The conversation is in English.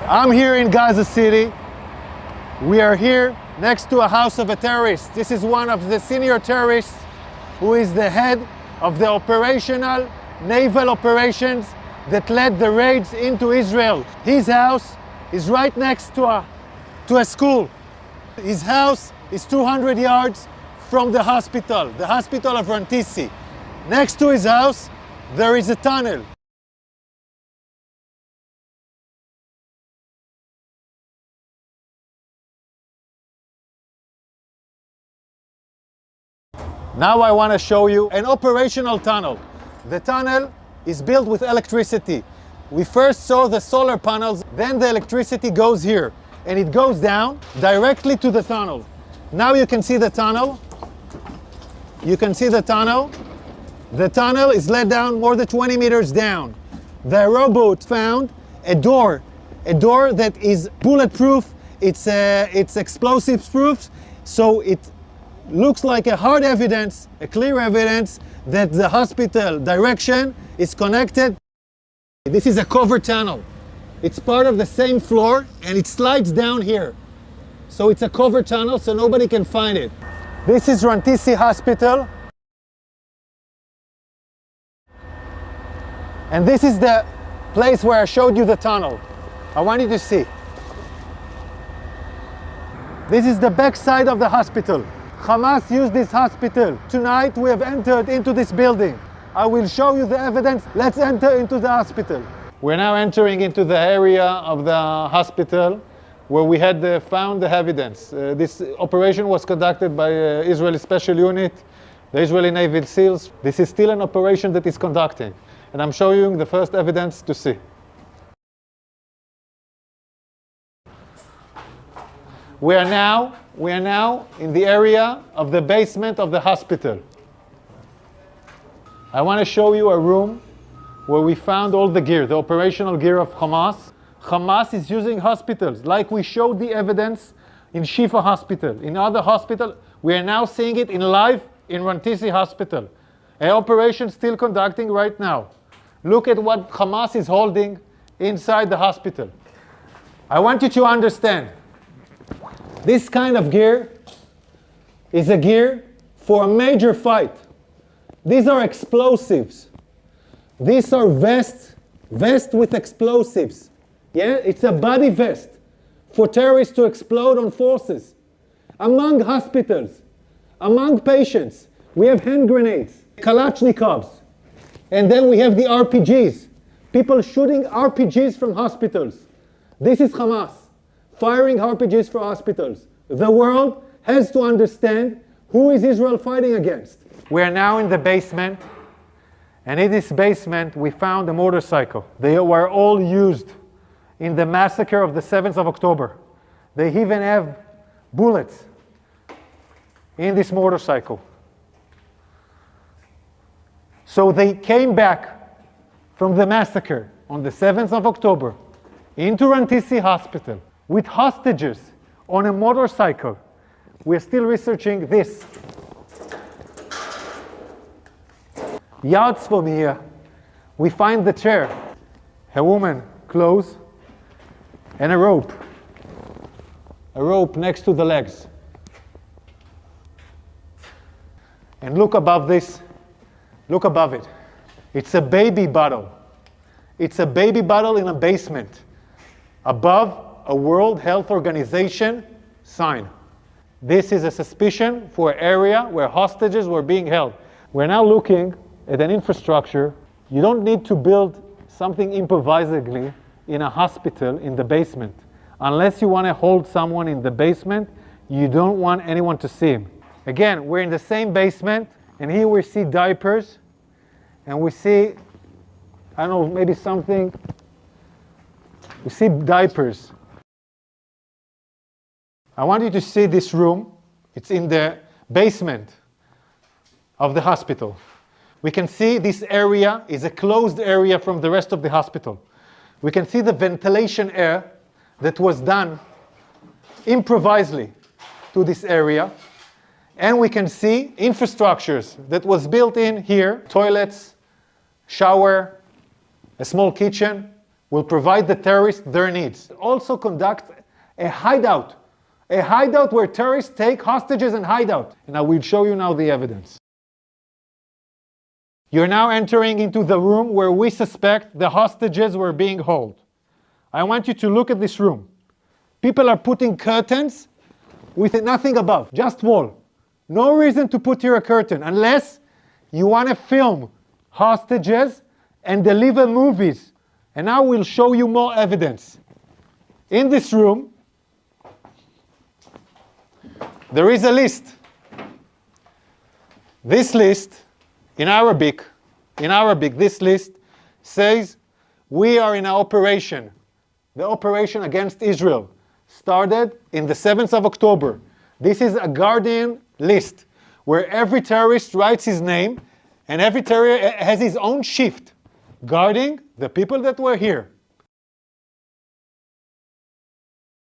I'm here in Gaza City. We are here next to a house of a terrorist. This is one of the senior terrorists who is the head of the operational naval operations that led the raids into Israel. His house is right next to a school. His house is 200 yards from the hospital of Rantisi. Next to his house, there is a tunnel. Now I want to show you an operational tunnel. The tunnel is built with electricity. We first saw the solar panels, then the electricity goes here, and it goes down directly to the tunnel. Now you can see the tunnel. You can see the tunnel. The tunnel is let down more than 20 meters down. The rowboat found a door that is bulletproof. It's explosives proof, so it looks like a hard evidence, a clear evidence that the hospital direction is connected. This is a covered tunnel. It's part of the same floor and it slides down here. So it's a covered tunnel so nobody can find it. This is Rantisi Hospital. And this is the place where I showed you the tunnel. I want you to see. This is the back side of the hospital. Hamas used this hospital. Tonight we have entered into this building. I will show you the evidence. Let's enter into the hospital. We're now entering into the area of the hospital where we had found the evidence. This operation was conducted by Israeli Special Unit, the Israeli Navy SEALs. This is still an operation that is conducting, and I'm showing you the first evidence to see. We are now in the area of the basement of the hospital. I want to show you a room where we found all the gear, the operational gear of Hamas. Hamas is using hospitals, like we showed the evidence in Shifa Hospital. In other hospitals, we are now seeing it in live in Rantisi Hospital. An operation still conducting right now. Look at what Hamas is holding inside the hospital. I want you to understand, this kind of gear is a gear for a major fight. These are explosives. These are vests with explosives. Yeah, it's a body vest for terrorists to explode on forces. Among hospitals, among patients, we have hand grenades, Kalashnikovs, and then we have the RPGs. People shooting RPGs from hospitals. This is Hamas firing RPGs for hospitals. The world has to understand who is Israel fighting against. We are now in the basement, and in this basement we found a motorcycle. They were all used in the massacre of the 7th of October. They even have bullets in this motorcycle. So they came back from the massacre on the 7th of October into Rantisi Hospital with hostages on a motorcycle. We're still researching this. Yards from here, we find the chair, a woman, clothes, and a rope. A rope next to the legs. And look above this, look above it. It's a baby bottle. It's a baby bottle in a basement. Above a World Health Organization sign. This is a suspicion for an area where hostages were being held. We're now looking at an infrastructure. You don't need to build something improvisedly in a hospital in the basement. Unless you want to hold someone in the basement, you don't want anyone to see him. Again, we're in the same basement, and here we see diapers, and we see, I don't know, maybe something. We see diapers. I want you to see this room. It's in the basement of the hospital. We can see this area is a closed area from the rest of the hospital. We can see the ventilation air that was done improvisedly to this area. And we can see infrastructures that was built in here, toilets, shower, a small kitchen. will provide the terrorists their needs. Also conduct a hideout where terrorists take hostages and hideout. And I will show you now the evidence. You're now entering into the room where we suspect the hostages were being held. I want you to look at this room. People are putting curtains with nothing above, just wall. No reason to put here a curtain unless you want to film hostages and deliver movies. And now we'll show you more evidence. In this room, there is a list. This list, in Arabic, this list says, we are in an operation. The operation against Israel started in the 7th of October. This is a Guardian list where every terrorist writes his name and every terrorist has his own shift guarding the people that were here.